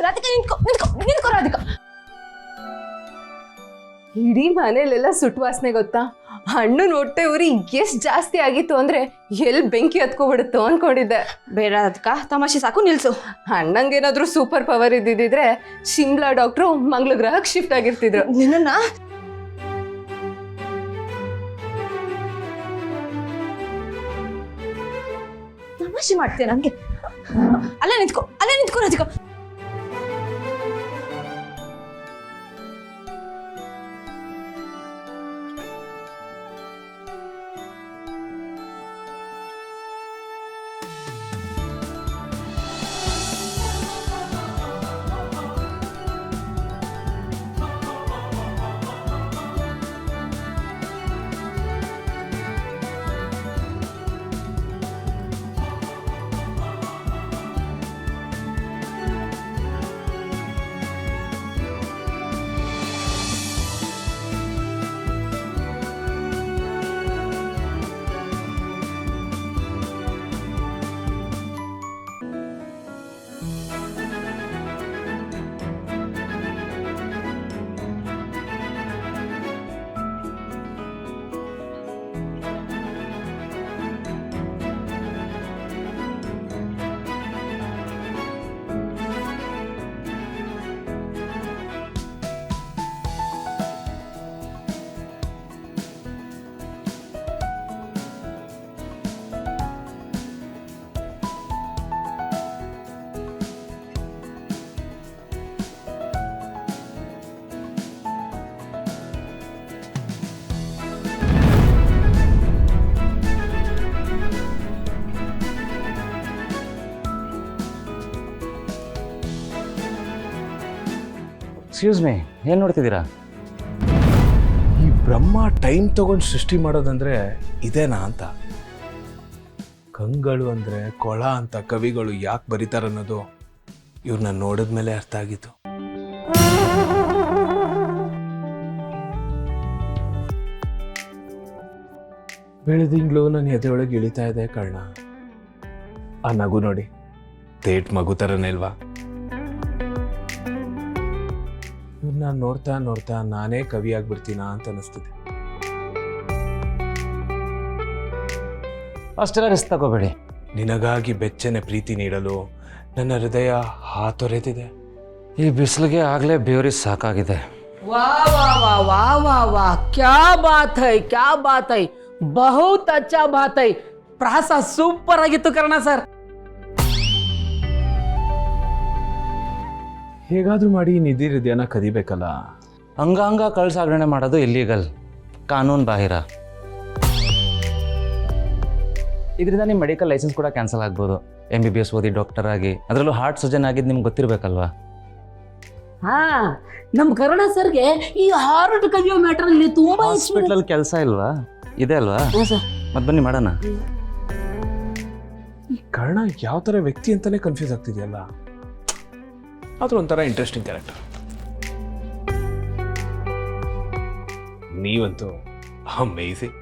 ರಾಧಿಕಾ ನಿಂತ್ಕೋ ನಿಂತ್ಕೋ ನಿಂತ್ಕೋ ರಾಧಿಕಾ. ಇಡೀ ಮನೇಲೆಲ್ಲ ಸುಟ್ಟು ವಾಸನೆ ಗೊತ್ತಾ? ಹಣ್ಣು ಹೊಟ್ಟೆ ಉರಿ ಎಷ್ಟು ಜಾಸ್ತಿ ಆಗಿತ್ತು ಅಂದ್ರೆ ಎಲ್ಲಿ ಬೆಂಕಿ ಹತ್ಕೊಬಿಡುತ್ತೋ ಅನ್ಕೊಂಡಿದ್ದೆ. ಬೇಡ ರಾಧಿಕಾ, ತಮಾಷೆ ಸಾಕು, ನಿಲ್ಸು. ಅಣ್ಣಂಗೇನಾದ್ರೂ ಸೂಪರ್ ಪವರ್ ಇದ್ದಿದ್ರೆ ಶಿಮ್ಲಾ ಡಾಕ್ಟ್ರು ಮಂಗಳ ಗ್ರಹಕ್ಕೆ ಶಿಫ್ಟ್ ಆಗಿರ್ತಿದ್ರು. ನಿನ್ನ ತಮಾಷೆ ಮಾಡ್ತೇನೆ ನಂಗೆ. ಅಲ್ಲೇ ನಿಂತ್ಕೋ ರಾಧಿಕಾ. ಎಕ್ಸ್ಕ್ಯೂಸ್ ಮೀ, ಏನು ನೋಡ್ತಿದ್ದೀರಾ? ಈ ಬ್ರಹ್ಮ ಟೈಮ್ ತಗೊಂಡು ಸೃಷ್ಟಿ ಮಾಡೋದಂದ್ರೆ ಇದೇನಾ ಅಂತ. ಕಂಗಳು ಅಂದ್ರೆ ಕೊಳ ಅಂತ ಕವಿಗಳು ಯಾಕೆ ಬರೀತಾರನ್ನೋದು ಇವ್ರನ್ನ ನೋಡಿದ್ಮೇಲೆ ಅರ್ಥ ಆಗಿತ್ತು. ಬೆಳೆದಿಂಗ್ಳು ನನ್ನ ಎದೆಯೊಳಗೆ ಇಳಿತಾ ಇದೆ ಕರ್ಣ. ಆ ನಗು ನೋಡಿ, ತೇಟ್ ಮಗು ಥರನೇ ಇಲ್ವಾ? ಇವ್ರನ್ನ ನೋಡ್ತಾ ನೋಡ್ತಾ ನಾನೇ ಕವಿ ಆಗ್ಬಿಡ್ತೀನಾ ಅಂತ ಅನಿಸ್ತಿದೆ. ಅಷ್ಟೆಲ್ಲ ರಿಸ್ಕ್ ತಗೋಬೇಡಿ. ನಿನಗಾಗಿ ಬೆಚ್ಚನೆ ಪ್ರೀತಿ ನೀಡಲು ನನ್ನ ಹೃದಯ ಹಾತೊರೆತಿದೆ. ಈ ಬಿಸಿಲಿಗೆ ಆಗಲೇ ಬೇವರಿ ಸಾಕಾಗಿದೆ. वाह वाह वाह वाह वाह वाह, क्या बात है, बहुत अच्छा बात है. ಪ್ರಾಸ ಸೂಪರ್ ಆಗಿತ್ತು ಕರ್ಣ ಸರ್. ಹೇಗಾದ್ರೂ ಮಾಡಿ ನಿಧಿ ಹೃದಯನ ಕದಿಬೇಕಲ್ಲ. ಅಂಗಾಂಗ ಕಳ್ಸಾಗಣೆ ಮಾಡೋದು ಇಲ್ಲೀಗಲ್, ಕಾನೂನು ಬಾಹಿರ. ಇದರಿಂದ ನಿಮ್ಮ ಮೆಡಿಕಲ್ ಲೈಸೆನ್ಸ್ ಕೂಡ ಕ್ಯಾನ್ಸಲ್ ಆಗ್ಬೋದು. MBBS ಓದಿ ಡಾಕ್ಟರ್ ಆಗಿ, ಅದರಲ್ಲೂ ಹಾರ್ಟ್ ಸರ್ಜನ್ ಆಗಿದ್ದು ನಿಮ್ಗೆ ಗೊತ್ತಿರಬೇಕಲ್ವಾ? ಹಾ, ನಮ್ಮ ಕರ್ಣ ಸರ್ಗೆ ಈ ಹಾರ್ಟ್ ಕದಿಯೋ ಮ್ಯಾಟರ್ ಅಲ್ಲಿ ತುಂಬಾ ಹಾಸ್ಪಿಟಲ್ ಕೆಲಸ ಇಲ್ವಾ? ಇದೆ ಅಲ್ವಾ? ಮತ್ತೆ ಬನ್ನಿ ಮಾಡೋಣ. ಈ ಕರ್ಣ ಯಾವ ಥರ ವ್ಯಕ್ತಿ ಅಂತಾನೆ ಕನ್ಫ್ಯೂಸ್ ಆಗ್ತಿದೆಯಲ್ಲ. ಆದ್ರೂ ಒಂಥರ ಇಂಟ್ರೆಸ್ಟಿಂಗ್ ಕ್ಯಾರೆಕ್ಟರ್. ನೀವಂತೂ ಅಮೇಜಿಂಗ್.